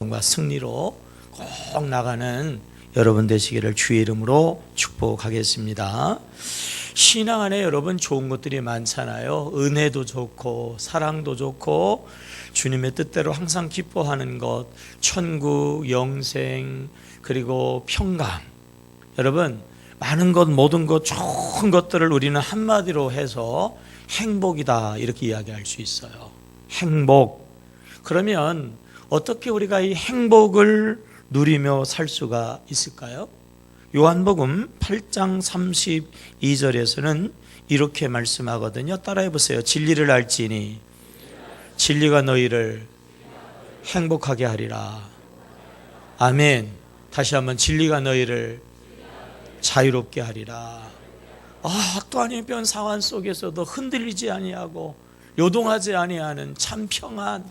과 승리로 꼭 나가는 여러분 되시기를 주의 이름으로 축복하겠습니다. 신앙 안에 여러분 좋은 것들이 많잖아요. 은혜도 좋고 사랑도 좋고 주님의 뜻대로 항상 기뻐하는 것, 천국, 영생, 그리고 평강. 여러분 많은 것, 모든 것, 좋은 것들을 우리는 한마디로 해서 행복이다 이렇게 이야기할 수 있어요. 행복. 그러면 어떻게 우리가 이 행복을 누리며 살 수가 있을까요? 요한복음 8장 32절에서는 이렇게 말씀하거든요. 따라해 보세요. 진리를 알지니 진리가 너희를 행복하게 하리라. 아멘. 다시 한번 진리가 너희를 자유롭게 하리라. 또 아닌 변 상황 속에서도 흔들리지 아니하고 요동하지 아니하는 참 평안,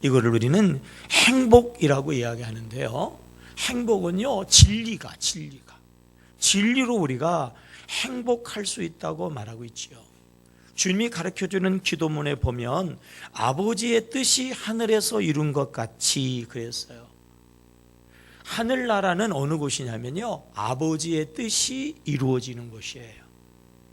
이거를 우리는 행복이라고 이야기하는데요. 행복은요, 진리로 우리가 행복할 수 있다고 말하고 있지요. 주님이 가르쳐주는 기도문에 보면 아버지의 뜻이 하늘에서 이룬 것 같이 그랬어요. 하늘나라는 어느 곳이냐면요, 아버지의 뜻이 이루어지는 곳이에요.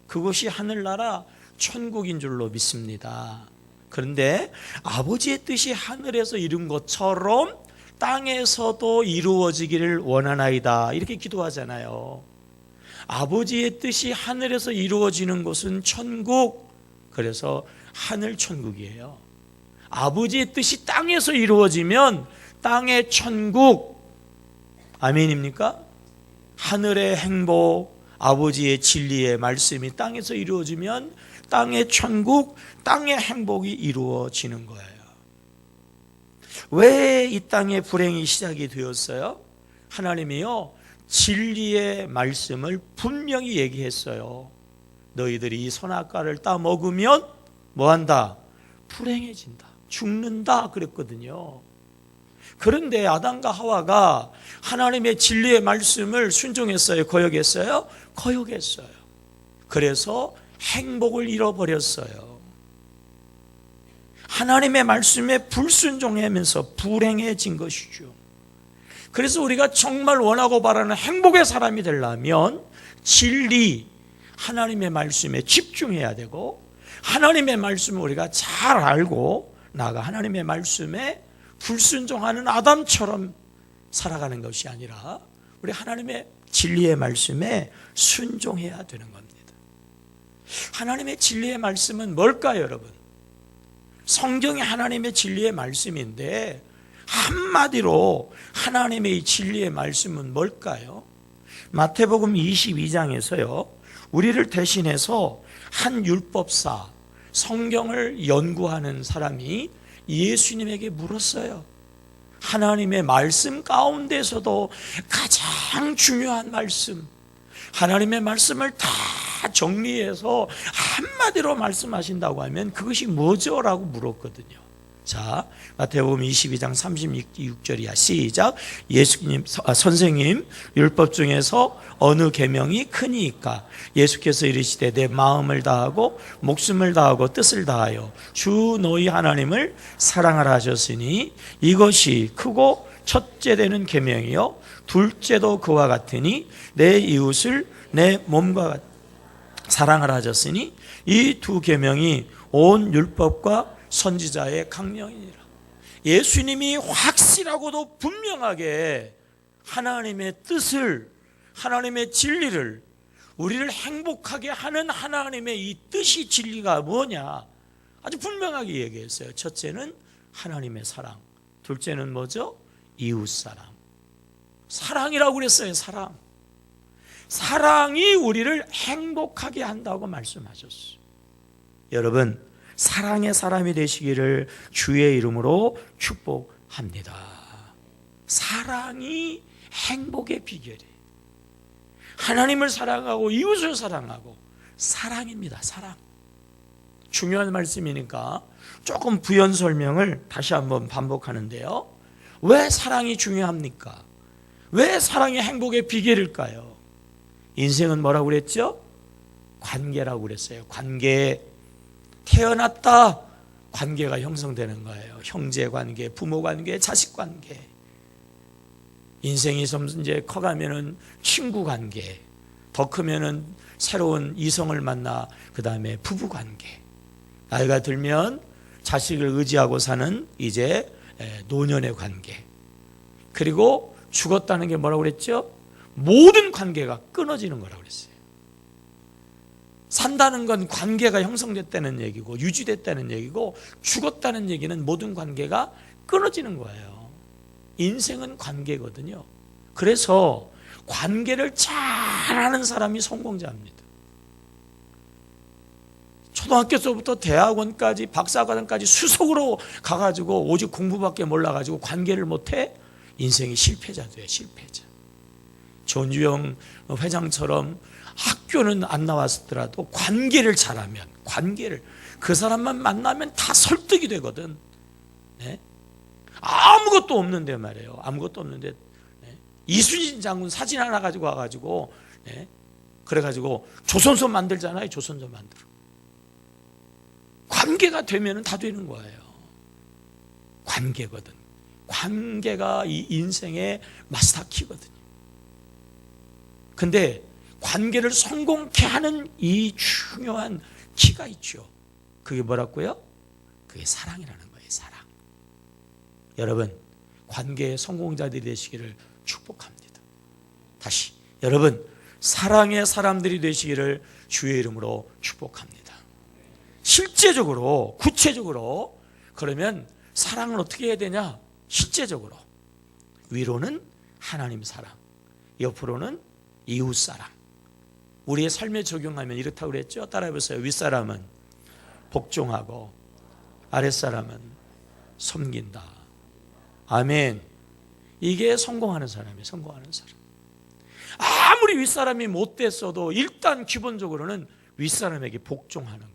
그곳이 하늘나라 천국인 줄로 믿습니다. 그런데 아버지의 뜻이 하늘에서 이룬 것처럼 땅에서도 이루어지기를 원하나이다 이렇게 기도하잖아요. 아버지의 뜻이 하늘에서 이루어지는 곳은 천국, 그래서 하늘 천국이에요. 아버지의 뜻이 땅에서 이루어지면 땅의 천국, 아멘입니까? 하늘의 행복, 아버지의 진리의 말씀이 땅에서 이루어지면 땅의 천국, 땅의 행복이 이루어지는 거예요. 왜 이 땅의 불행이 시작이 되었어요? 하나님이요, 진리의 말씀을 분명히 얘기했어요. 너희들이 이 선악과를 따먹으면 뭐한다? 불행해진다, 죽는다 그랬거든요. 그런데 아담과 하와가 하나님의 진리의 말씀을 순종했어요? 거역했어요? 거역했어요. 그래서 행복을 잃어버렸어요. 하나님의 말씀에 불순종하면서 불행해진 것이죠. 그래서 우리가 정말 원하고 바라는 행복의 사람이 되려면 진리, 하나님의 말씀에 집중해야 되고, 하나님의 말씀을 우리가 잘 알고 나아가 하나님의 말씀에 불순종하는 아담처럼 살아가는 것이 아니라 우리 하나님의 진리의 말씀에 순종해야 되는 겁니다. 하나님의 진리의 말씀은 뭘까요, 여러분? 성경이 하나님의 진리의 말씀인데 한마디로 하나님의 진리의 말씀은 뭘까요? 마태복음 22장에서요, 우리를 대신해서 한 율법사, 성경을 연구하는 사람이 예수님에게 물었어요. 하나님의 말씀 가운데서도 가장 중요한 말씀, 하나님의 말씀을 다 정리해서 한마디로 말씀하신다고 하면 그것이 뭐죠? 라고 물었거든요. 자, 마태복음 22장 36절이야. 시작. 예수님, 선생님, 율법 중에서 어느 계명이 크니까? 예수께서 이르시되 내 마음을 다하고 목숨을 다하고 뜻을 다하여 주 너희 하나님을 사랑하라 하셨으니 이것이 크고 첫째 되는 계명이요 둘째도 그와 같으니 내 이웃을 내 몸과 사랑하라 하셨으니 이 두 계명이 온 율법과 선지자의 강령이니라. 예수님이 확실하고도 분명하게 하나님의 뜻을, 하나님의 진리를, 우리를 행복하게 하는 하나님의 이 뜻이, 진리가 뭐냐 아주 분명하게 얘기했어요. 첫째는 하나님의 사랑, 둘째는 뭐죠? 이웃사랑. 사랑이라고 그랬어요. 사랑이 우리를 행복하게 한다고 말씀하셨어요. 여러분, 사랑의 사람이 되시기를 주의 이름으로 축복합니다. 사랑이 행복의 비결이에요. 하나님을 사랑하고 이웃을 사랑하고, 사랑입니다. 사랑. 중요한 말씀이니까 조금 부연 설명을 다시 한번 반복하는데요. 왜 사랑이 중요합니까? 왜 사랑이 행복의 비결일까요? 인생은 뭐라고 그랬죠? 관계라고 그랬어요. 관계. 태어났다, 관계가 형성되는 거예요. 형제 관계, 부모 관계, 자식 관계. 인생이 좀 이제 커가면은 친구 관계, 더 크면은 새로운 이성을 만나 그 다음에 부부 관계. 나이가 들면 자식을 의지하고 사는 이제 노년의 관계. 그리고 죽었다는 게 뭐라고 그랬죠? 모든 관계가 끊어지는 거라고 그랬어요. 산다는 건 관계가 형성됐다는 얘기고 유지됐다는 얘기고, 죽었다는 얘기는 모든 관계가 끊어지는 거예요. 인생은 관계거든요. 그래서 관계를 잘하는 사람이 성공자입니다. 초등학교서부터 대학원까지 박사과정까지 수석으로 가가지고 오직 공부밖에 몰라가지고 관계를 못해? 인생이 실패자 돼요. 실패자. 전주영 회장처럼 학교는 안 나왔더라도 관계를 잘하면, 관계를, 그 사람만 만나면 다 설득이 되거든. 네? 아무것도 없는데 말이에요. 아무것도 없는데, 네? 이순신 장군 사진 하나 가지고 와가지고, 네? 그래가지고 조선소 만들잖아요. 조선소 만들어. 관계가 되면 다 되는 거예요. 관계거든. 관계가 이 인생의 마스터키거든요. 근데 관계를 성공케 하는 이 중요한 키가 있죠. 그게 뭐라고요? 그게 사랑이라는 거예요. 사랑. 여러분, 관계의 성공자들이 되시기를 축복합니다. 다시, 여러분, 사랑의 사람들이 되시기를 주의 이름으로 축복합니다. 실제적으로, 구체적으로, 그러면 사랑은 어떻게 해야 되냐? 실제적으로 위로는 하나님 사랑, 옆으로는 이웃 사랑. 우리의 삶에 적용하면 이렇다고 그랬죠? 따라해보세요. 윗사람은 복종하고 아랫사람은 섬긴다. 아멘. 이게 성공하는 사람이에요. 성공하는 사람. 아무리 윗사람이 못됐어도 일단 기본적으로는 윗사람에게 복종하는 거예요.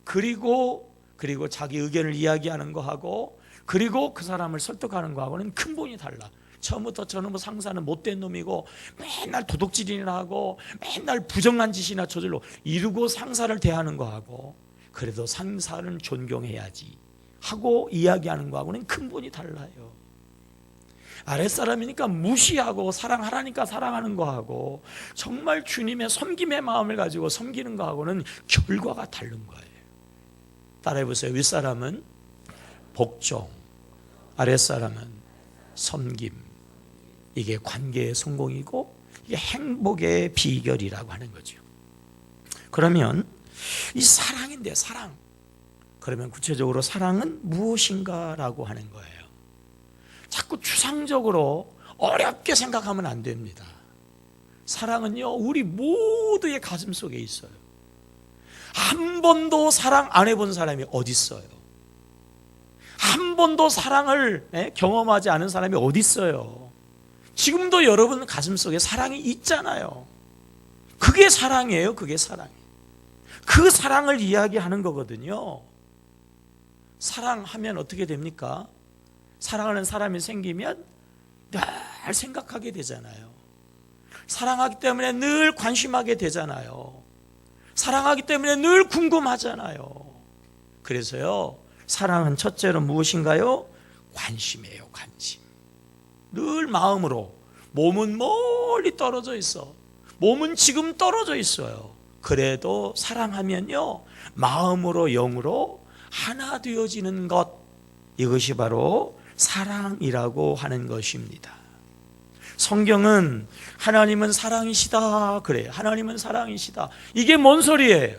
그리고 자기 의견을 이야기하는 거하고, 그리고 그 사람을 설득하는 거하고는 근본이 달라. 처음부터 저놈의 상사는 못된 놈이고 맨날 도둑질이나 하고 맨날 부정한 짓이나 저질러 이루고 상사를 대하는 거하고, 그래도 상사는 존경해야지 하고 이야기하는 거하고는 근본이 달라요. 아랫사람이니까 무시하고 사랑하라니까 사랑하는 거하고, 정말 주님의 섬김의 마음을 가지고 섬기는 거하고는 결과가 다른 거예요. 따라해보세요. 윗사람은 복종, 아랫사람은 섬김. 이게 관계의 성공이고 이게 행복의 비결이라고 하는 거죠. 그러면 이 사랑인데, 사랑. 그러면 구체적으로 사랑은 무엇인가라고 하는 거예요. 자꾸 추상적으로 어렵게 생각하면 안 됩니다. 사랑은요, 우리 모두의 가슴 속에 있어요. 한 번도 사랑 안 해본 사람이 어디 있어요? 한 번도 사랑을 경험하지 않은 사람이 어디 있어요? 지금도 여러분 가슴속에 사랑이 있잖아요. 그게 사랑이에요. 그게 사랑이에요. 그 사랑을 이야기하는 거거든요. 사랑하면 어떻게 됩니까? 사랑하는 사람이 생기면 늘 생각하게 되잖아요. 사랑하기 때문에 늘 관심하게 되잖아요. 사랑하기 때문에 늘 궁금하잖아요. 그래서요, 사랑은 첫째로 무엇인가요? 관심이에요. 관심. 늘 마음으로. 몸은 멀리 떨어져 있어. 몸은 지금 떨어져 있어요. 그래도 사랑하면요, 마음으로 영으로 하나 되어지는 것, 이것이 바로 사랑이라고 하는 것입니다. 성경은 하나님은 사랑이시다 그래요. 하나님은 사랑이시다. 이게 뭔 소리예요?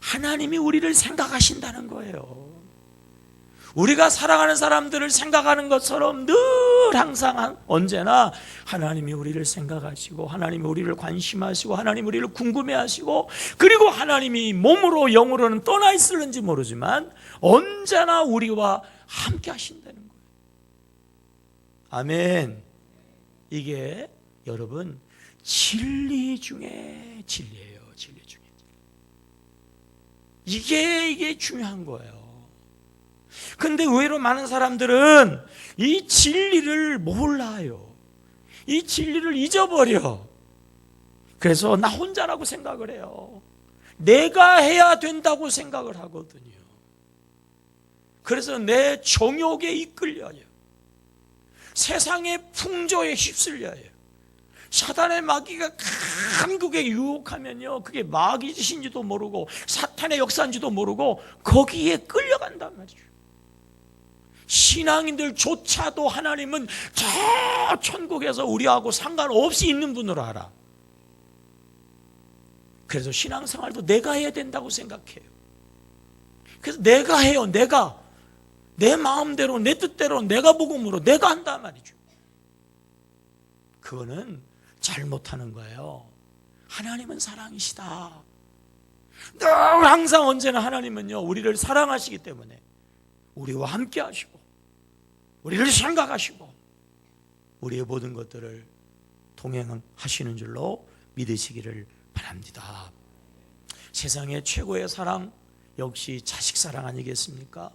하나님이 우리를 생각하신다는 거예요. 우리가 사랑하는 사람들을 생각하는 것처럼 늘 항상 언제나 하나님이 우리를 생각하시고, 하나님이 우리를 관심하시고, 하나님이 우리를 궁금해하시고, 그리고 하나님이 몸으로 영으로는 떠나 있을는지 모르지만 언제나 우리와 함께 하신다는 거예요. 아멘. 이게 여러분 진리 중에 진리예요. 진리 중에. 이게 중요한 거예요. 근데 의외로 많은 사람들은 이 진리를 몰라요. 이 진리를 잊어버려. 그래서 나 혼자라고 생각을 해요. 내가 해야 된다고 생각을 하거든요. 그래서 내 정욕에 이끌려요. 세상의 풍조에 휩쓸려요. 사단의 마귀가 강국에 유혹하면요, 그게 마귀 짓인지도 모르고 사탄의 역사인지도 모르고 거기에 끌려간단 말이죠. 신앙인들조차도 하나님은 저 천국에서 우리하고 상관없이 있는 분으로 알아. 그래서 신앙생활도 내가 해야 된다고 생각해요. 그래서 내가 해요. 내가 내 마음대로 내 뜻대로 내가 복음으로 내가 한단 말이죠. 그거는 잘못하는 거예요. 하나님은 사랑이시다. 늘 항상 언제나 하나님은요, 우리를 사랑하시기 때문에 우리와 함께 하시고 우리를 생각하시고 우리의 모든 것들을 동행하시는 줄로 믿으시기를 바랍니다. 세상의 최고의 사랑 역시 자식 사랑 아니겠습니까?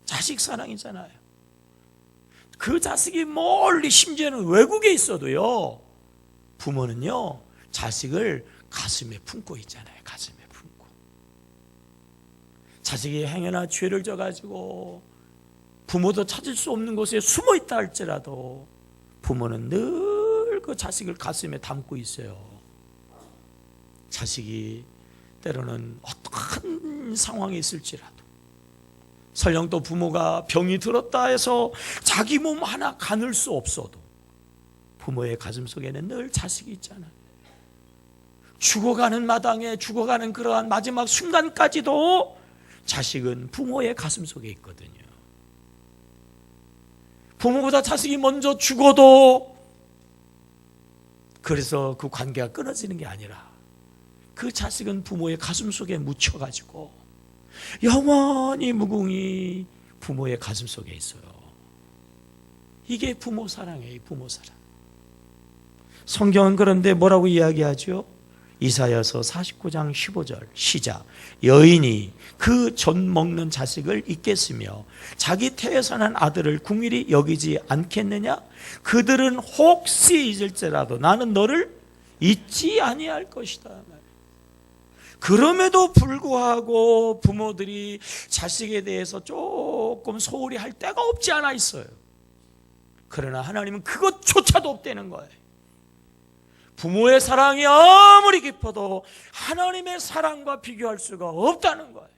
자식 사랑이잖아요. 그 자식이 멀리 심지어는 외국에 있어도요, 부모는요 자식을 가슴에 품고 있잖아요. 가슴에 품고. 자식이 행여나 죄를 져가지고 부모도 찾을 수 없는 곳에 숨어 있다 할지라도 부모는 늘 그 자식을 가슴에 담고 있어요. 자식이 때로는 어떤 상황에 있을지라도, 설령 또 부모가 병이 들었다 해서 자기 몸 하나 가눌 수 없어도 부모의 가슴 속에는 늘 자식이 있잖아요. 죽어가는 마당에, 죽어가는 그러한 마지막 순간까지도 자식은 부모의 가슴 속에 있거든요. 부모보다 자식이 먼저 죽어도 그래서 그 관계가 끊어지는 게 아니라 그 자식은 부모의 가슴 속에 묻혀가지고 영원히 무궁히 부모의 가슴 속에 있어요. 이게 부모 사랑이에요. 부모 사랑. 성경은 그런데 뭐라고 이야기하죠? 이사야서 49장 15절 시작. 여인이 그 젖 먹는 자식을 잊겠으며 자기 태에서 난 아들을 궁일이 여기지 않겠느냐? 그들은 혹시 잊을지라도 나는 너를 잊지 아니할 것이다. 그럼에도 불구하고 부모들이 자식에 대해서 조금 소홀히 할 때가 없지 않아 있어요. 그러나 하나님은 그것조차도 없다는 거예요. 부모의 사랑이 아무리 깊어도 하나님의 사랑과 비교할 수가 없다는 거예요.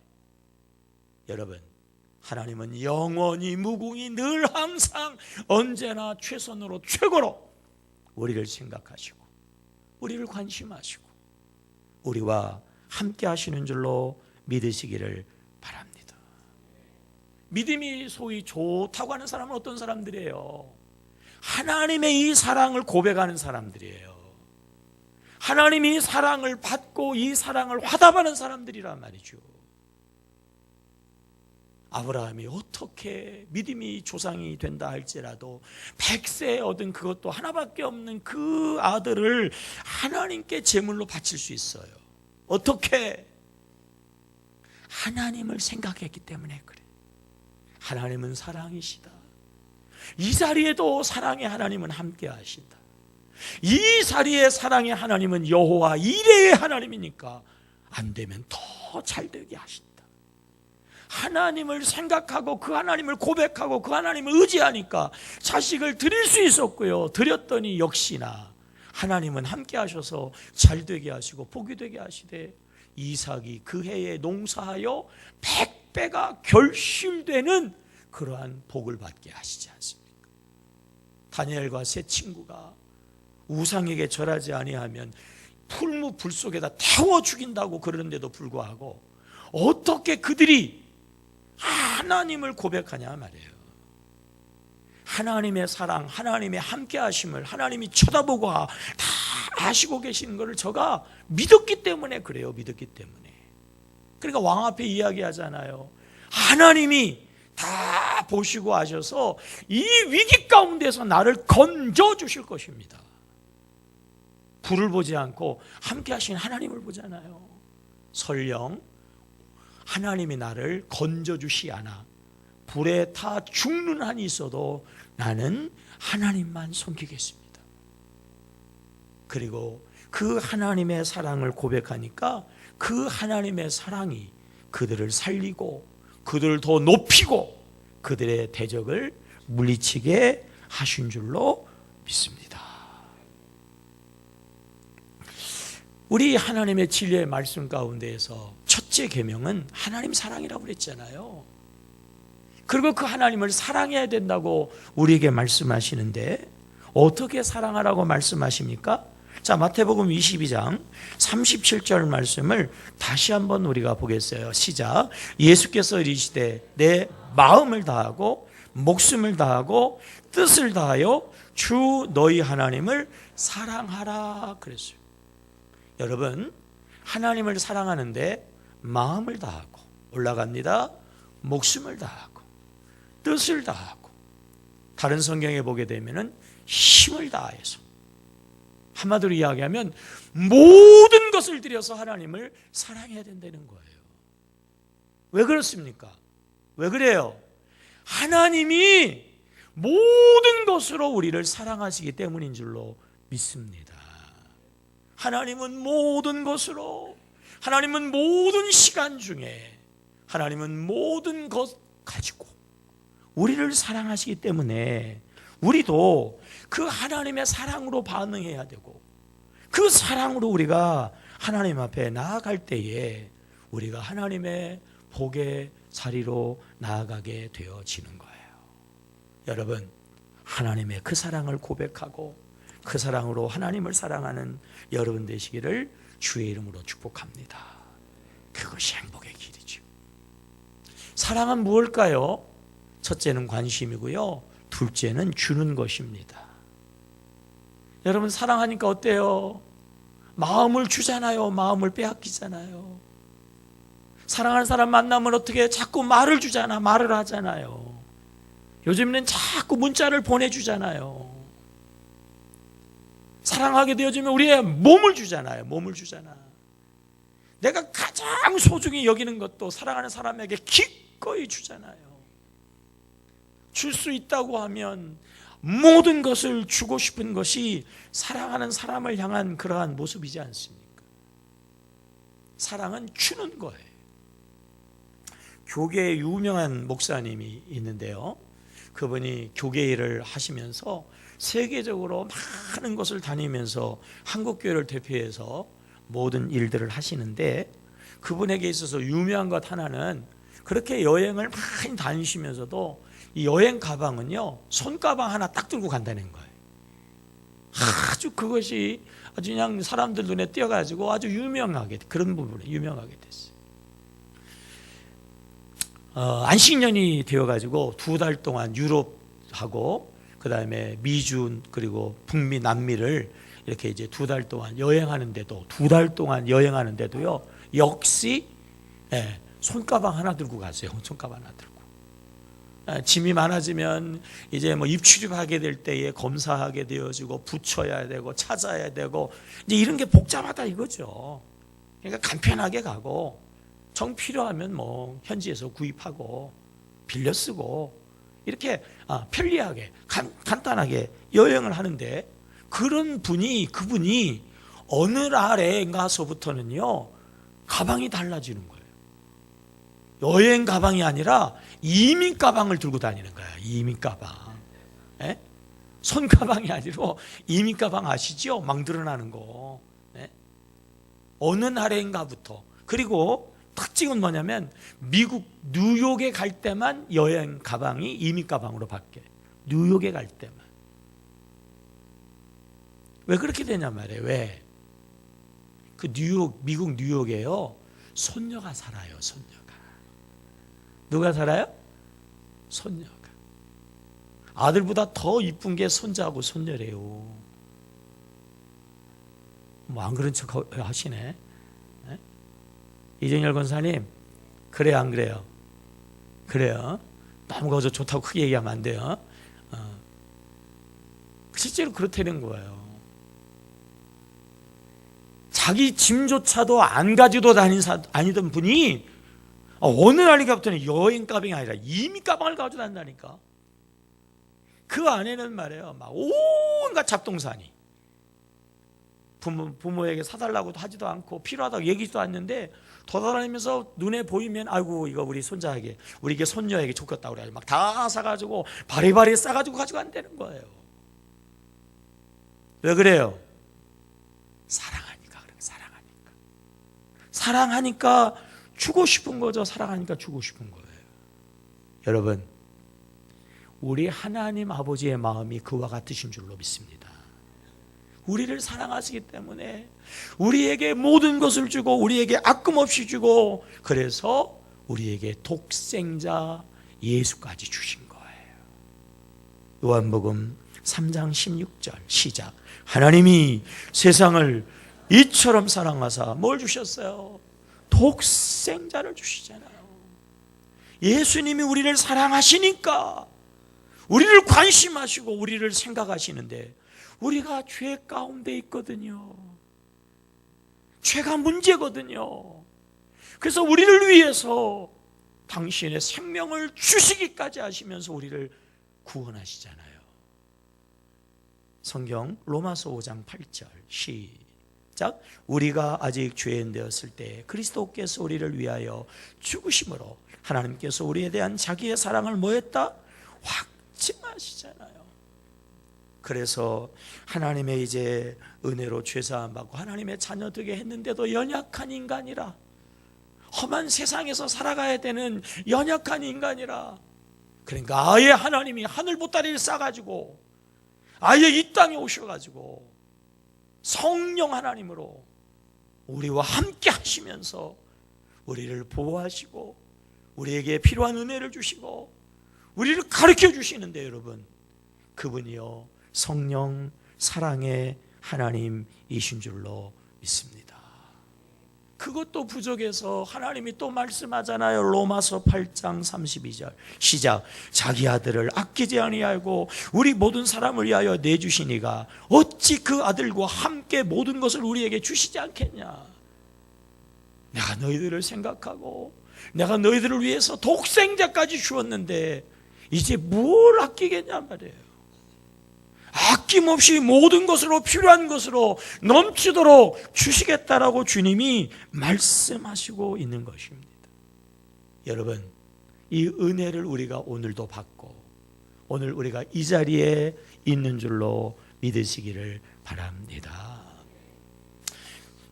여러분, 하나님은 영원히 무궁히 늘 항상 언제나 최선으로 최고로 우리를 생각하시고 우리를 관심하시고 우리와 함께 하시는 줄로 믿으시기를 바랍니다. 믿음이 소위 좋다고 하는 사람은 어떤 사람들이에요? 하나님의 이 사랑을 고백하는 사람들이에요. 하나님이 사랑을 받고 이 사랑을 화답하는 사람들이란 말이죠. 아브라함이 어떻게 믿음이 조상이 된다 할지라도 100세 얻은 그것도 하나밖에 없는 그 아들을 하나님께 제물로 바칠 수 있어요. 어떻게? 하나님을 생각했기 때문에 그래. 하나님은 사랑이시다. 이 자리에도 사랑의 하나님은 함께 하신다. 이 자리에 사랑의 하나님은 여호와 이레의 하나님이니까 안 되면 더 잘되게 하신다. 하나님을 생각하고 그 하나님을 고백하고 그 하나님을 의지하니까 자식을 드릴 수 있었고요. 드렸더니 역시나 하나님은 함께 하셔서 잘되게 하시고 복이 되게 하시되 이삭이 그 해에 농사하여 100배가 결실되는 그러한 복을 받게 하시지 않습니까? 다니엘과 세 친구가 우상에게 절하지 아니하면 풀무 불 속에다 태워 죽인다고 그러는데도 불구하고 어떻게 그들이 하나님을 고백하냐 말이에요. 하나님의 사랑, 하나님의 함께 하심을 하나님이 쳐다보고 다 아시고 계시는 것을 저가 믿었기 때문에 그래요. 믿었기 때문에. 그러니까 왕 앞에 이야기하잖아요. 하나님이 다 보시고 하셔서 이 위기 가운데서 나를 건져 주실 것입니다. 불을 보지 않고 함께 하신 하나님을 보잖아요. 설령 하나님이 나를 건져주시아나 불에 타 죽는 한이 있어도 나는 하나님만 섬기겠습니다. 그리고 그 하나님의 사랑을 고백하니까 그 하나님의 사랑이 그들을 살리고 그들을 더 높이고 그들의 대적을 물리치게 하신 줄로 믿습니다. 우리 하나님의 진리의 말씀 가운데에서 첫째 계명은 하나님 사랑이라고 그랬잖아요. 그리고 그 하나님을 사랑해야 된다고 우리에게 말씀하시는데 어떻게 사랑하라고 말씀하십니까? 자, 마태복음 22장 37절 말씀을 다시 한번 우리가 보겠어요. 시작. 예수께서 이르시되 내 마음을 다하고 목숨을 다하고 뜻을 다하여 주 너희 하나님을 사랑하라 그랬어요. 여러분, 하나님을 사랑하는데 마음을 다하고 올라갑니다. 목숨을 다하고 뜻을 다하고 다른 성경에 보게 되면은 힘을 다해서, 한마디로 이야기하면 모든 것을 들여서 하나님을 사랑해야 된다는 거예요. 왜 그렇습니까? 왜 그래요? 하나님이 모든 것으로 우리를 사랑하시기 때문인 줄로 믿습니다. 하나님은 모든 것으로, 하나님은 모든 시간 중에, 하나님은 모든 것 가지고 우리를 사랑하시기 때문에 우리도 그 하나님의 사랑으로 반응해야 되고, 그 사랑으로 우리가 하나님 앞에 나아갈 때에 우리가 하나님의 복의 자리로 나아가게 되어지는 거예요. 여러분, 하나님의 그 사랑을 고백하고 그 사랑으로 하나님을 사랑하는 여러분 되시기를 주의 이름으로 축복합니다. 그것이 행복의 길이죠. 사랑은 무엇일까요? 첫째는 관심이고요, 둘째는 주는 것입니다. 여러분, 사랑하니까 어때요? 마음을 주잖아요. 마음을 빼앗기잖아요. 사랑하는 사람 만나면 어떻게 자꾸 말을 주잖아. 말을 하잖아요. 요즘에는 자꾸 문자를 보내주잖아요. 사랑하게 되어지면 우리의 몸을 주잖아요. 몸을 주잖아. 내가 가장 소중히 여기는 것도 사랑하는 사람에게 기꺼이 주잖아요. 줄 수 있다고 하면 모든 것을 주고 싶은 것이 사랑하는 사람을 향한 그러한 모습이지 않습니까? 사랑은 주는 거예요. 교계에 유명한 목사님이 있는데요, 그분이 교계 일을 하시면서 세계적으로 많은 곳을 다니면서 한국교회를 대표해서 모든 일들을 하시는데, 그분에게 있어서 유명한 것 하나는, 그렇게 여행을 많이 다니시면서도 이 여행 가방은요, 손가방 하나 딱 들고 간다는 거예요. 아주 그것이 아주 그냥 사람들 눈에 띄어가지고 아주 유명하게, 그런 부분에 유명하게 됐어요. 안식년이 되어가지고 2달 동안 유럽하고 그 다음에 미주 그리고 북미 남미를 이렇게 이제 2달 동안 여행하는데도, 2달 동안 여행하는데도요, 역시 손가방 하나 들고 갔어요. 손가방 하나 들고. 짐이 많아지면 이제 뭐 입출입하게 될 때에 검사하게 되어지고 붙여야 되고 찾아야 되고, 이제 이런 게 복잡하다 이거죠. 그러니까 간편하게 가고, 정 필요하면 뭐 현지에서 구입하고 빌려 쓰고 이렇게 편리하게 간단하게 여행을 하는데, 그분이 어느 날에 가서부터는요, 가방이 달라지는 거예요. 여행 가방이 아니라 이민 가방을 들고 다니는 거예요. 이민 가방. 손 가방이 아니고 이민 가방 아시죠? 망드러나는 거. 어느 날인가부터. 그리고 특징은 뭐냐면 미국 뉴욕에 갈 때만 여행 가방이 이민 가방으로 바뀌어요. 뉴욕에 갈 때만. 왜 그렇게 되냐 말이에요. 왜? 그 미국 뉴욕에요, 손녀가 살아요. 손녀가. 누가 살아요? 손녀가. 아들보다 더 이쁜 게 손자하고 손녀래요. 뭐 안 그런 척 하시네. 이정열 권사님, 그래요 안 그래요? 그래요. 너무 거저 좋다고 크게 얘기하면 안 돼요. 실제로 그렇다는 거예요. 자기 짐조차도 안 가지고 다니던 분이 어느 날인가부터는 여행 가방이 아니라 이민 가방을 가지고 다닌다니까. 그 안에는 말이에요, 막 온갖 잡동사니, 부모에게 사달라고도 하지도 않고 필요하다고 얘기도 않는데 돌아다니면서 눈에 보이면 아이고 이거 우리 손자에게 우리 손녀에게 좋겠다 그래 막 다 사가지고 바리바리 싸가지고 가지고 안 되는 거예요. 왜 그래요? 사랑하니까 그래. 사랑하니까 주고 싶은 거죠. 사랑하니까 주고 싶은 거예요. 여러분, 우리 하나님 아버지의 마음이 그와 같으신 줄로 믿습니다. 우리를 사랑하시기 때문에 우리에게 모든 것을 주고 우리에게 아낌없이 주고 그래서 우리에게 독생자 예수까지 주신 거예요. 요한복음 3장 16절 시작. 하나님이 세상을 이처럼 사랑하사 뭘 주셨어요? 독생자를 주시잖아요. 예수님이 우리를 사랑하시니까 우리를 관심하시고 우리를 생각하시는데 우리가 죄 가운데 있거든요. 죄가 문제거든요. 그래서 우리를 위해서 당신의 생명을 주시기까지 하시면서 우리를 구원하시잖아요. 성경 로마서 5장 8절 시작. 우리가 아직 죄인 되었을 때 그리스도께서 우리를 위하여 죽으심으로 하나님께서 우리에 대한 자기의 사랑을 뭐했다? 확증하시잖아요. 그래서 하나님의 이제 은혜로 죄사함 받고 하나님의 자녀 되게 했는데도 연약한 인간이라 험한 세상에서 살아가야 되는 연약한 인간이라 그러니까 아예 하나님이 하늘 보따리를 싸가지고 아예 이 땅에 오셔가지고 성령 하나님으로 우리와 함께 하시면서 우리를 보호하시고 우리에게 필요한 은혜를 주시고 우리를 가르쳐 주시는데 여러분 그분이요 성령 사랑의 하나님이신 줄로 믿습니다. 그것도 부족해서 하나님이 또 말씀하잖아요. 로마서 8장 32절 시작. 자기 아들을 아끼지 아니하고 우리 모든 사람을 위하여 내주시니가 어찌 그 아들과 함께 모든 것을 우리에게 주시지 않겠냐. 내가 너희들을 생각하고 내가 너희들을 위해서 독생자까지 주었는데 이제 뭘 아끼겠냐 말이에요. 아낌없이 모든 것으로 필요한 것으로 넘치도록 주시겠다라고 주님이 말씀하시고 있는 것입니다. 여러분, 이 은혜를 우리가 오늘도 받고 오늘 우리가 이 자리에 있는 줄로 믿으시기를 바랍니다.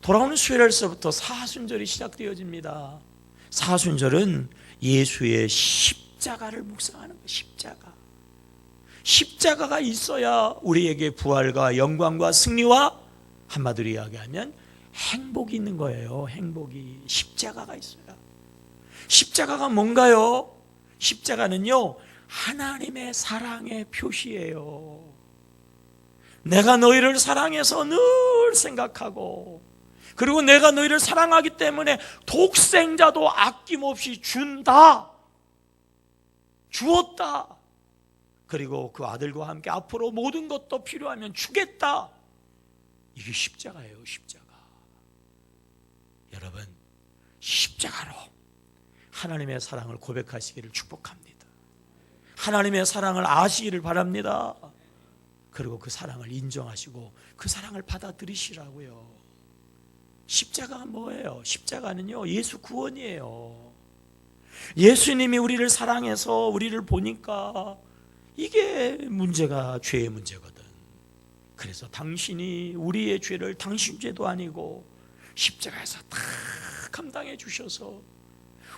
돌아오는 수요일서부터 사순절이 시작되어집니다. 사순절은 예수의 십자가를 묵상하는 거예요. 십자가가 있어야 우리에게 부활과 영광과 승리와 한마디로 이야기하면 행복이 있는 거예요. 행복이. 십자가가 있어야. 십자가가 뭔가요? 십자가는요 하나님의 사랑의 표시예요. 내가 너희를 사랑해서 늘 생각하고 그리고 내가 너희를 사랑하기 때문에 독생자도 아낌없이 준다, 주었다. 그리고 그 아들과 함께 앞으로 모든 것도 필요하면 주겠다. 이게 십자가예요. 십자가. 여러분 십자가로 하나님의 사랑을 고백하시기를 축복합니다. 하나님의 사랑을 아시기를 바랍니다. 그리고 그 사랑을 인정하시고 그 사랑을 받아들이시라고요. 십자가가 뭐예요? 십자가는요 예수 구원이에요. 예수님이 우리를 사랑해서 우리를 보니까 이게 문제가 죄의 문제거든. 그래서 당신이 우리의 죄를 당신 죄도 아니고 십자가에서 다 감당해 주셔서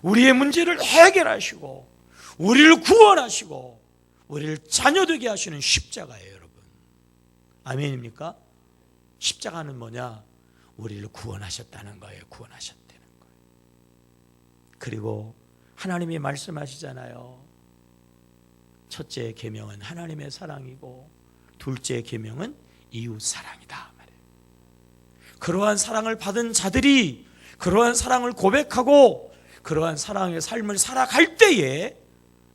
우리의 문제를 해결하시고 우리를 구원하시고 우리를 자녀되게 하시는 십자가예요. 여러분 아멘입니까? 십자가는 뭐냐? 우리를 구원하셨다는 거예요. 구원하셨다는 거예요. 그리고 하나님이 말씀하시잖아요. 첫째 계명은 하나님의 사랑이고 둘째 계명은 이웃 사랑이다 말이에요. 그러한 사랑을 받은 자들이 그러한 사랑을 고백하고 그러한 사랑의 삶을 살아갈 때에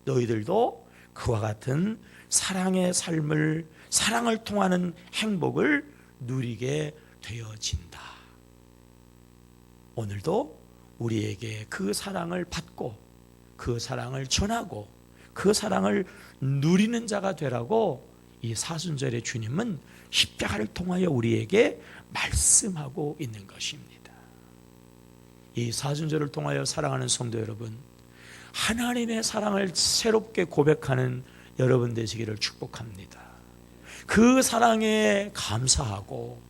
너희들도 그와 같은 사랑의 삶을 사랑을 통하는 행복을 누리게 되어진다. 오늘도 우리에게 그 사랑을 받고 그 사랑을 전하고 그 사랑을 누리는 자가 되라고 이 사순절의 주님은 십자가를 통하여 우리에게 말씀하고 있는 것입니다. 이 사순절을 통하여 사랑하는 성도 여러분, 하나님의 사랑을 새롭게 고백하는 여러분 되시기를 축복합니다. 그 사랑에 감사하고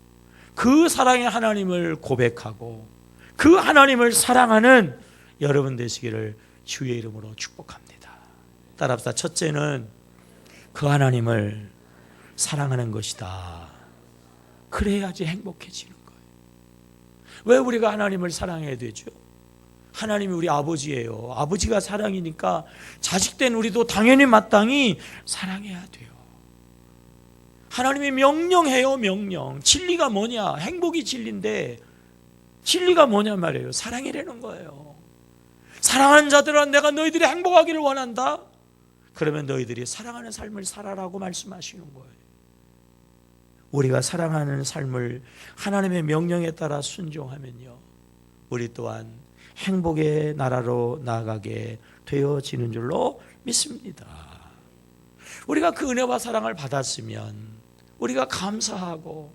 그 사랑의 하나님을 고백하고 그 하나님을 사랑하는 여러분 되시기를 주의 이름으로 축복합니다. 따라합시다. 첫째는 그 하나님을 사랑하는 것이다. 그래야지 행복해지는 거예요. 왜 우리가 하나님을 사랑해야 되죠? 하나님이 우리 아버지예요. 아버지가 사랑이니까 자식된 우리도 당연히 마땅히 사랑해야 돼요. 하나님이 명령해요. 명령. 진리가 뭐냐? 행복이 진리인데 진리가 뭐냐 말이에요. 사랑이라는 거예요. 사랑하는 자들아 내가 너희들이 행복하기를 원한다. 그러면 너희들이 사랑하는 삶을 살아라고 말씀하시는 거예요. 우리가 사랑하는 삶을 하나님의 명령에 따라 순종하면요, 우리 또한 행복의 나라로 나아가게 되어지는 줄로 믿습니다. 우리가 그 은혜와 사랑을 받았으면 우리가 감사하고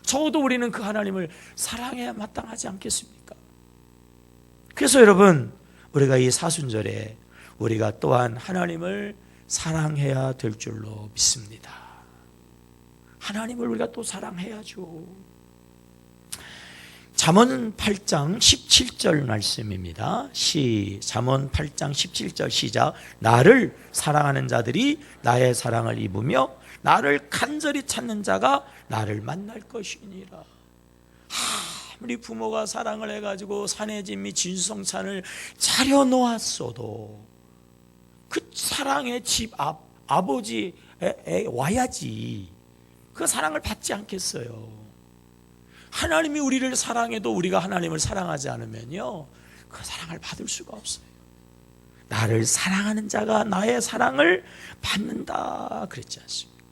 적어도 우리는 그 하나님을 사랑해야 마땅하지 않겠습니까? 그래서 여러분, 우리가 이 사순절에 우리가 또한 하나님을 사랑해야 될 줄로 믿습니다. 하나님을 우리가 또 사랑해야죠. 잠언 8장 17절 말씀입니다. 잠언 8장 17절 시작. 나를 사랑하는 자들이 나의 사랑을 입으며 나를 간절히 찾는 자가 나를 만날 것이니라. 우리 부모가 사랑을 해가지고 산해진 및 진수성찬을 차려놓았어도 그 사랑의 집 앞 아버지에 와야지 그 사랑을 받지 않겠어요. 하나님이 우리를 사랑해도 우리가 하나님을 사랑하지 않으면요, 그 사랑을 받을 수가 없어요. 나를 사랑하는 자가 나의 사랑을 받는다 그랬지 않습니까?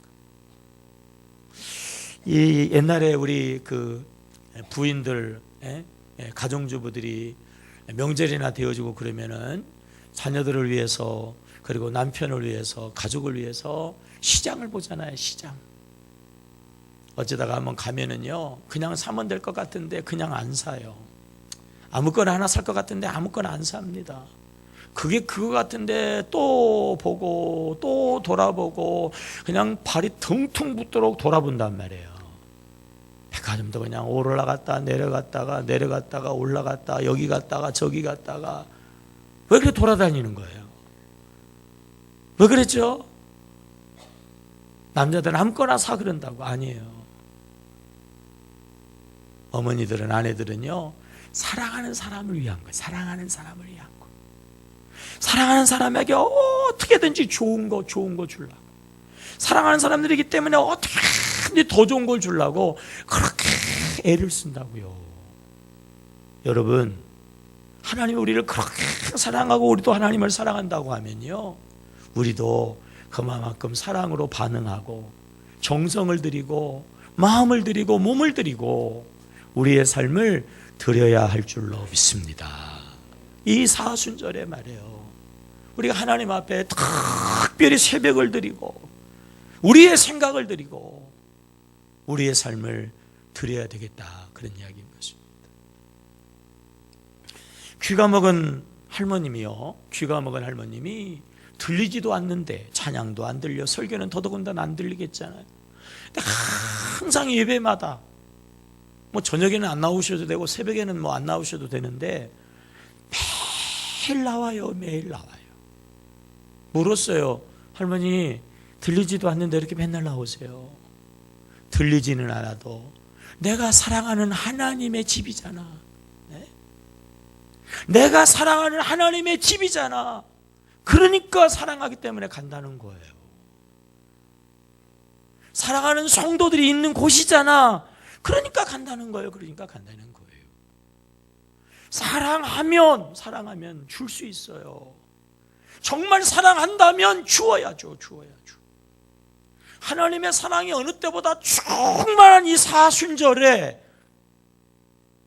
이 옛날에 우리 그 부인들, 가정주부들이 명절이나 되어지고 그러면은 자녀들을 위해서 그리고 남편을 위해서 가족을 위해서 시장을 보잖아요. 시장. 어쩌다가 한번 가면은요, 그냥 사면 될 것 같은데 그냥 안 사요. 아무거나 하나 살 것 같은데 아무거나 안 삽니다. 그게 그거 같은데 또 보고 또 돌아보고 그냥 발이 텅텅 붙도록 돌아본단 말이에요. 백화점도 그냥 올라갔다 내려갔다가 올라갔다 여기 갔다가 저기 갔다가 왜 그렇게 돌아다니는 거예요? 왜 그랬죠? 남자들은 아무거나 사 그런다고. 아니에요. 어머니들은, 아내들은요, 사랑하는 사람을 위한 거예요. 사랑하는 사람을 위한 거. 사랑하는 사람에게 어떻게든지 좋은 거 주려고. 사랑하는 사람들이기 때문에 어떻게든지 더 좋은 걸 주려고 그렇게 애를 쓴다고요. 여러분, 하나님이 우리를 그렇게 사랑하고 우리도 하나님을 사랑한다고 하면요, 우리도 그만큼 사랑으로 반응하고 정성을 들이고 마음을 들이고 몸을 들이고 우리의 삶을 드려야 할 줄로 믿습니다. 이 사순절에 말이에요, 우리가 하나님 앞에 특별히 새벽을 드리고 우리의 생각을 드리고 우리의 삶을 드려야 되겠다, 그런 이야기인 것입니다. 귀가 먹은 할머님이 들리지도 않는데, 찬양도 안 들려, 설교는 더더군다나 안 들리겠잖아요. 근데 항상 예배마다 저녁에는 안 나오셔도 되고 새벽에는 안 나오셔도 되는데 매일 나와요. 물었어요. 할머니, 들리지도 않는데 이렇게 맨날 나오세요. 들리지는 않아도 내가 사랑하는 하나님의 집이잖아. 네? 내가 사랑하는 하나님의 집이잖아. 그러니까 사랑하기 때문에 간다는 거예요. 사랑하는 성도들이 있는 곳이잖아. 그러니까 간다는 거예요. 사랑하면 줄 수 있어요. 정말 사랑한다면 주어야죠. 하나님의 사랑이 어느 때보다 충만한 이 사순절에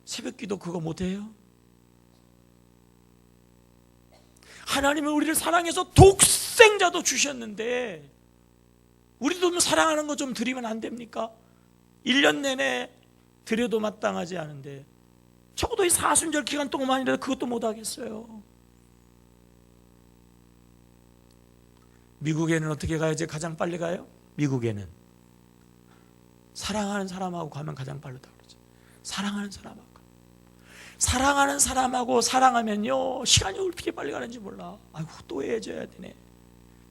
새벽기도 그거 못해요? 하나님은 우리를 사랑해서 독생자도 주셨는데 우리도 뭐 사랑하는 거 좀 드리면 안 됩니까? 1년 내내 드려도 마땅하지 않은데 적어도 이 사순절 기간 동안이라도 그것도 못 하겠어요. 미국에는 어떻게 가야지 가장 빨리 가요? 미국에는 사랑하는 사람하고 가면 가장 빠르다고 그러죠. 사랑하는 사람하고 사랑하면요 시간이 어떻게 빨리 가는지 몰라. 아이고 또 헤어져야 되네.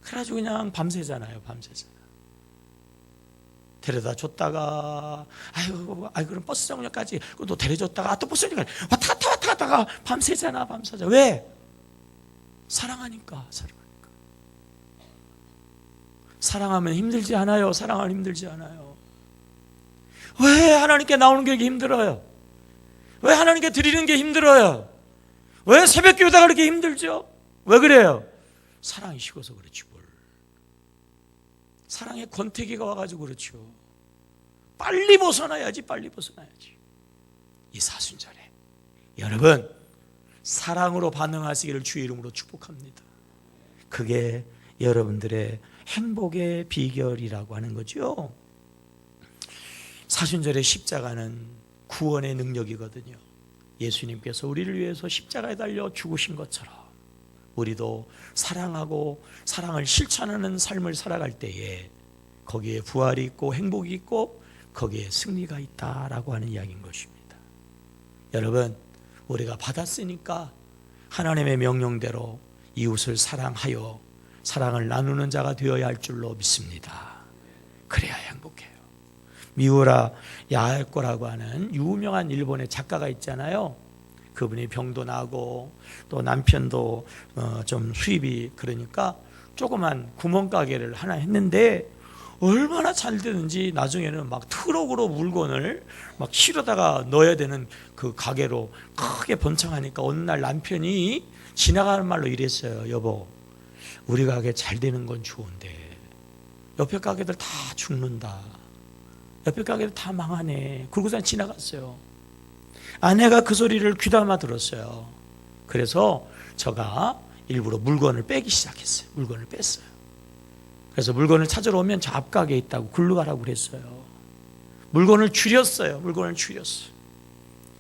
그래가지고 그냥 밤새잖아요. 데려다 줬다가 아유 그럼 버스 정류까지 또 데려줬다가 또 버스 정류까지 왔다 갔다 하다가 밤새잖아. 왜? 사랑하니까. 사랑하면 힘들지 않아요? 사랑하면 힘들지 않아요? 왜 하나님께 나오는 게 힘들어요? 왜 하나님께 드리는 게 힘들어요? 왜 새벽 기도가 그렇게 힘들죠? 왜 그래요? 사랑이 식어서 그렇지 뭘. 사랑의 권태기가 와가지고 그렇죠. 빨리 벗어나야지. 이 사순절에 여러분 사랑으로 반응하시기를 주의 이름으로 축복합니다. 그게 여러분들의 행복의 비결이라고 하는 거죠. 사순절의 십자가는 구원의 능력이거든요. 예수님께서 우리를 위해서 십자가에 달려 죽으신 것처럼 우리도 사랑하고 사랑을 실천하는 삶을 살아갈 때에 거기에 부활이 있고 행복이 있고 거기에 승리가 있다라고 하는 이야기인 것입니다. 여러분 우리가 받았으니까 하나님의 명령대로 이웃을 사랑하여 사랑을 나누는 자가 되어야 할 줄로 믿습니다. 그래야 행복해요. 미우라 야에코라고 하는 유명한 일본의 작가가 있잖아요. 그분이 병도 나고 또 남편도 좀 수입이 그러니까 조그만 구멍가게를 하나 했는데 얼마나 잘 되는지 나중에는 막 트럭으로 물건을 막 실어다가 넣어야 되는 그 가게로 크게 번창하니까 어느 날 남편이 지나가는 말로 이랬어요. 여보, 우리 가게 잘 되는 건 좋은데 옆에 가게들 다 죽는다. 옆에 가게들 다 망하네. 그러고서 지나갔어요. 아내가 그 소리를 귀담아 들었어요. 그래서 저가 일부러 물건을 빼기 시작했어요. 물건을 뺐어요. 그래서 물건을 찾으러 오면 저 앞가게에 있다고 글로 가라고 그랬어요. 물건을 줄였어요.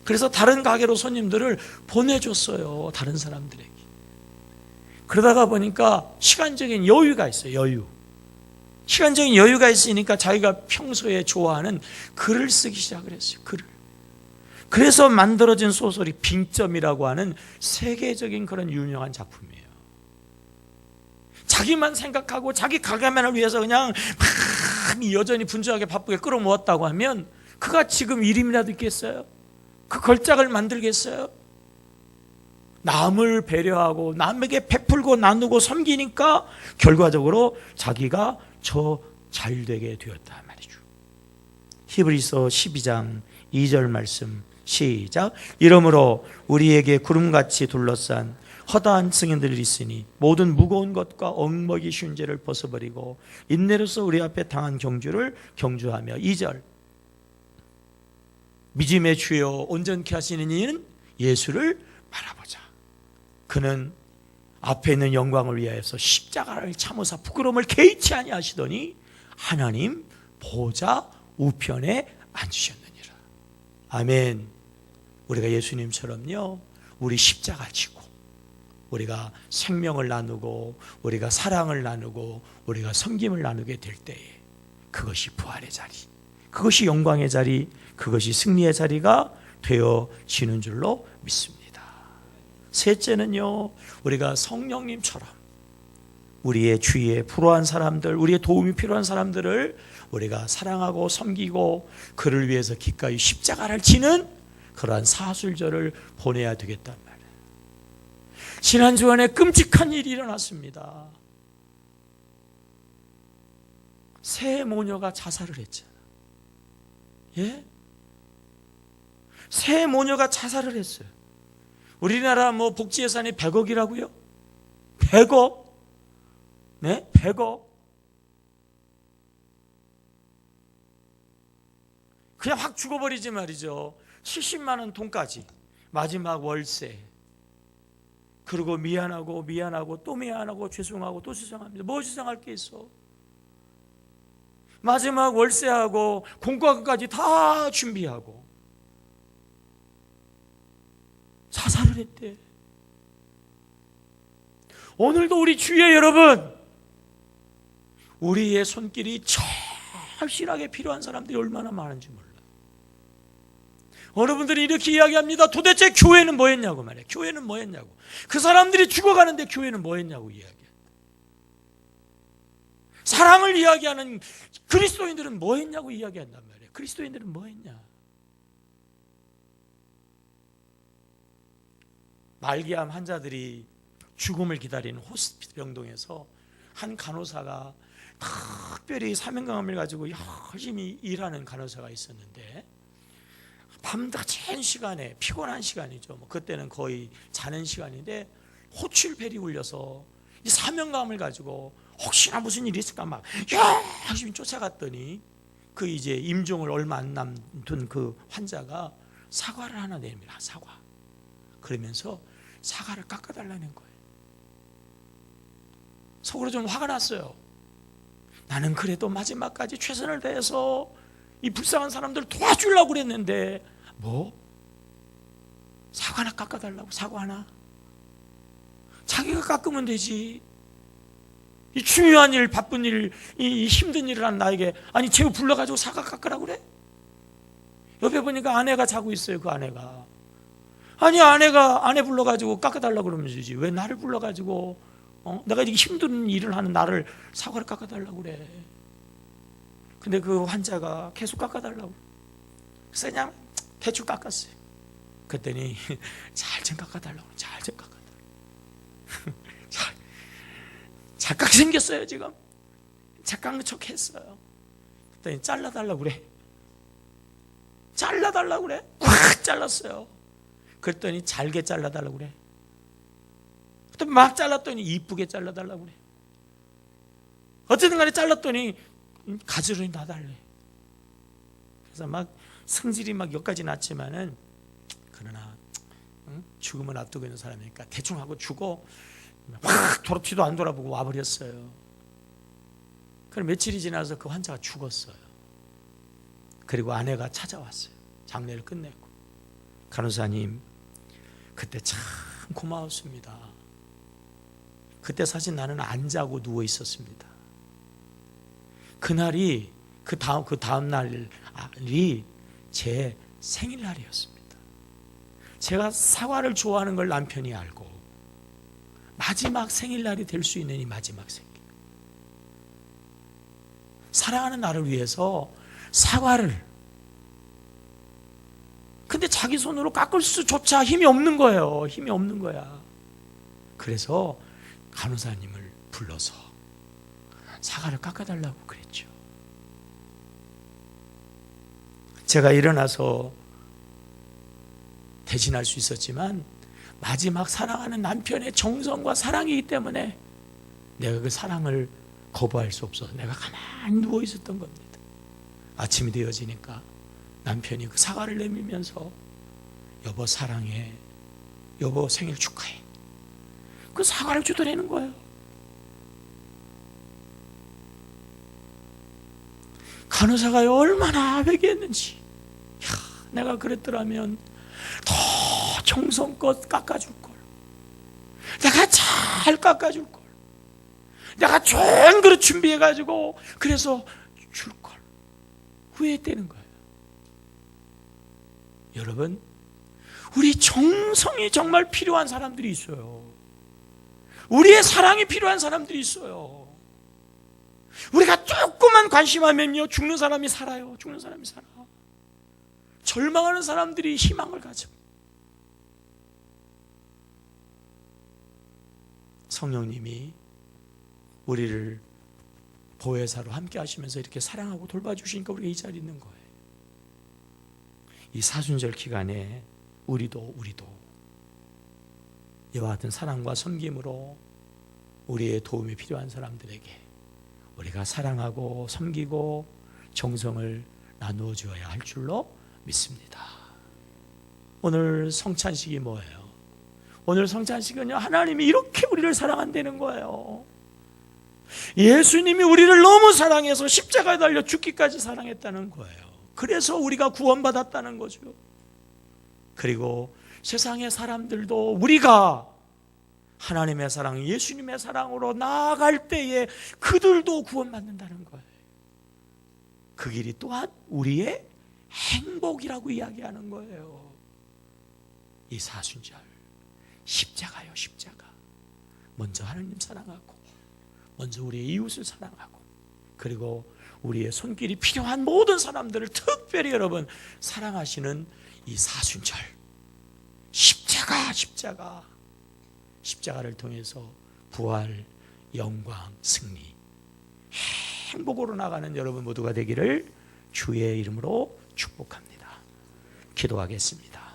그래서 다른 가게로 손님들을 보내줬어요. 다른 사람들에게. 그러다가 보니까 시간적인 여유가 있어요. 시간적인 여유가 있으니까 자기가 평소에 좋아하는 글을 쓰기 시작을 했어요. 그래서 만들어진 소설이 빙점이라고 하는 세계적인 그런 유명한 작품이에요. 자기만 생각하고 자기 가게만을 위해서 그냥 여전히 분주하게 바쁘게 끌어모았다고 하면 그가 지금 이름이라도 있겠어요? 그 걸작을 만들겠어요? 남을 배려하고 남에게 베풀고 나누고 섬기니까 결과적으로 자기가 저 잘되게 되었다 말이죠. 히브리서 12장 2절 말씀 시작. 이러므로 우리에게 구름같이 둘러싼 허다한 증인들이 있으니 모든 무거운 것과 엉먹이 쉬운 죄를 벗어버리고 인내로서 우리 앞에 당한 경주를 경주하며 2절. 믿음의 주여 온전케 하시는 이는 예수를 바라보자. 그는 앞에 있는 영광을 위하여서 십자가를 참으사 부끄러움을 개의치 아니하시더니 하나님 보좌 우편에 앉으셨느니라. 아멘. 우리가 예수님처럼요 우리 십자가 지고 우리가 생명을 나누고 우리가 사랑을 나누고 우리가 섬김을 나누게 될 때에 그것이 부활의 자리, 그것이 영광의 자리, 그것이 승리의 자리가 되어지는 줄로 믿습니다. 셋째는요, 우리가 성령님처럼 우리의 주위에 불우한 사람들, 우리의 도움이 필요한 사람들을 우리가 사랑하고 섬기고 그를 위해서 기꺼이 십자가를 지는 그러한 사술절을 보내야 되겠단 말이에요. 지난주간에 끔찍한 일이 일어났습니다. 새 모녀가 자살을 했잖아. 예? 새 모녀가 자살을 했어요. 우리나라 복지 예산이 100억이라고요? 100억? 네? 100억? 그냥 확 죽어버리지 말이죠. 70만 원 돈까지 마지막 월세. 그리고 미안하고 또 미안하고 죄송하고 또 죄송합니다. 뭐 죄송할 게 있어? 마지막 월세하고 공과금까지 다 준비하고 자살을 했대. 오늘도 우리 주위에 여러분, 우리의 손길이 절실하게 필요한 사람들이 얼마나 많은지 몰라요. 어느 분들이 이렇게 이야기합니다. 도대체 교회는 뭐 했냐고 말이에요. 교회는 뭐 했냐고. 그 사람들이 죽어가는데 교회는 뭐 했냐고 이야기해요. 사랑을 이야기하는 그리스도인들은 뭐 했냐고 이야기한단 말이에요. 그리스도인들은 뭐 했냐. 말기암 환자들이 죽음을 기다리는 호스피스 병동에서 한 간호사가 특별히 사명감을 가지고 열심히 일하는 간호사가 있었는데, 밤낮은 시간에 피곤한 시간이죠. 뭐 그때는 거의 자는 시간인데 호출벨이 울려서 이 사명감을 가지고 혹시나 무슨 일이 있을까 막 열심히 쫓아갔더니 그 이제 임종을 얼마 안 남은 그 환자가 사과를 하나 내립니다. 사과. 그러면서 사과를 깎아달라는 거예요. 속으로 좀 화가 났어요. 나는 그래도 마지막까지 최선을 다해서 이 불쌍한 사람들을 도와주려고 그랬는데 뭐? 사과 하나 깎아달라고? 사과 하나? 자기가 깎으면 되지. 이 중요한 일, 바쁜 일, 이 힘든 일을 한 나에게 아니 제우 불러가지고 사과 깎으라고 그래? 옆에 보니까 아내가 자고 있어요. 그 아내가. 아니 아내 불러가지고 깎아달라고 그러면 되지. 왜 나를 불러가지고 내가 이렇게 힘든 일을 하는 나를 사과를 깎아달라고 그래. 근데 그 환자가 계속 깎아달라고. 그래서 그냥 대충 깎았어요. 그랬더니 잘 좀 깎아달라고. 잘 좀 깎아달라고. 착각 생겼어요 지금. 착각한 척 했어요. 그랬더니 잘라달라고 그래. 잘라달라고 그래. 확 잘랐어요. 그랬더니 잘게 잘라달라고 그래. 또 막 잘랐더니 이쁘게 잘라달라고 그래. 어쨌든 간에 잘랐더니 가지런히 놔달래. 그래서 막 성질이 막 여기까지 났지만은 그러나 죽음을 앞두고 있는 사람이니까 대충 하고 죽어 확 뒤도 안 돌아보고 와버렸어요. 그럼 며칠이 지나서 그 환자가 죽었어요. 그리고 아내가 찾아왔어요. 장례를 끝냈고. 간호사님 그때 참 고마웠습니다. 그때 사실 나는 안 자고 누워 있었습니다. 그날이 그 다음 날이 제 생일날이었습니다. 제가 사과를 좋아하는 걸 남편이 알고 마지막 생일날이 될 수 있는 이 마지막 생일, 사랑하는 나를 위해서 사과를, 근데 자기 손으로 깎을 수조차 힘이 없는 거예요. 힘이 없는 거야. 그래서 간호사님을 불러서 사과를 깎아달라고 그랬죠. 제가 일어나서 대신할 수 있었지만 마지막 사랑하는 남편의 정성과 사랑이기 때문에 내가 그 사랑을 거부할 수 없어서 내가 가만히 누워 있었던 겁니다. 아침이 되어지니까 남편이 그 사과를 내밀면서 여보 사랑해, 여보 생일 축하해, 그 사과를 주더라는 거예요. 간호사가 얼마나 회개했는지. 내가 그랬더라면 더 정성껏 깎아줄 걸, 내가 잘 깎아줄 걸, 내가 좋은 그릇 준비해가지고 그래서 줄 걸 후회했다는 거예요. 여러분, 우리 정성이 정말 필요한 사람들이 있어요. 우리의 사랑이 필요한 사람들이 있어요. 우리가 조금만 관심하면요 죽는 사람이 살아요. 죽는 사람이 살아. 절망하는 사람들이 희망을 가져. 성령님이 우리를 보혜사로 함께 하시면서 이렇게 사랑하고 돌봐주시니까 우리가 이 자리에 있는 거예요. 이 사순절 기간에 우리도 이와 같은 사랑과 섬김으로 우리의 도움이 필요한 사람들에게 우리가 사랑하고 섬기고 정성을 나누어 주어야 할 줄로 믿습니다. 오늘 성찬식이 뭐예요? 오늘 성찬식은요, 하나님이 이렇게 우리를 사랑한다는 거예요. 예수님이 우리를 너무 사랑해서 십자가에 달려 죽기까지 사랑했다는 거예요. 그래서 우리가 구원받았다는 거죠. 그리고 세상의 사람들도 우리가 하나님의 사랑, 예수님의 사랑으로 나아갈 때에 그들도 구원받는다는 거예요. 그 길이 또한 우리의 행복이라고 이야기하는 거예요. 이 사순절, 십자가요, 십자가. 먼저 하나님 사랑하고, 먼저 우리의 이웃을 사랑하고, 그리고 우리의 손길이 필요한 모든 사람들을 특별히 여러분 사랑하시는 이 사순절, 십자가, 십자가. 십자가를 통해서 부활, 영광, 승리, 행복으로 나가는 여러분 모두가 되기를 주의 이름으로 축복합니다. 기도하겠습니다.